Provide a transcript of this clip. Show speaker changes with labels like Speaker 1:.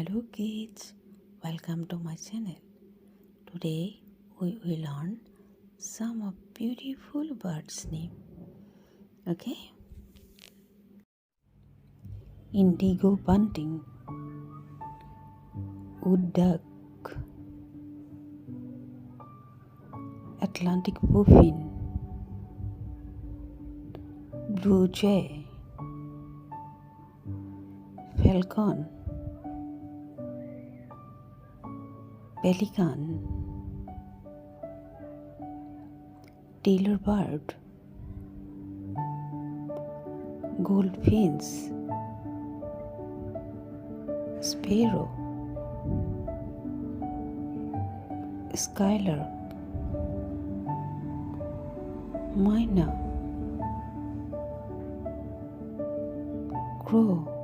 Speaker 1: Hello kids, welcome to my channel. Today we will learn some of beautiful birds' name. Okay? Indigo bunting, wood duck, Atlantic puffin, blue jay, falcon, pelican, tailor bird, goldfinch, sparrow, skylark, myna, crow,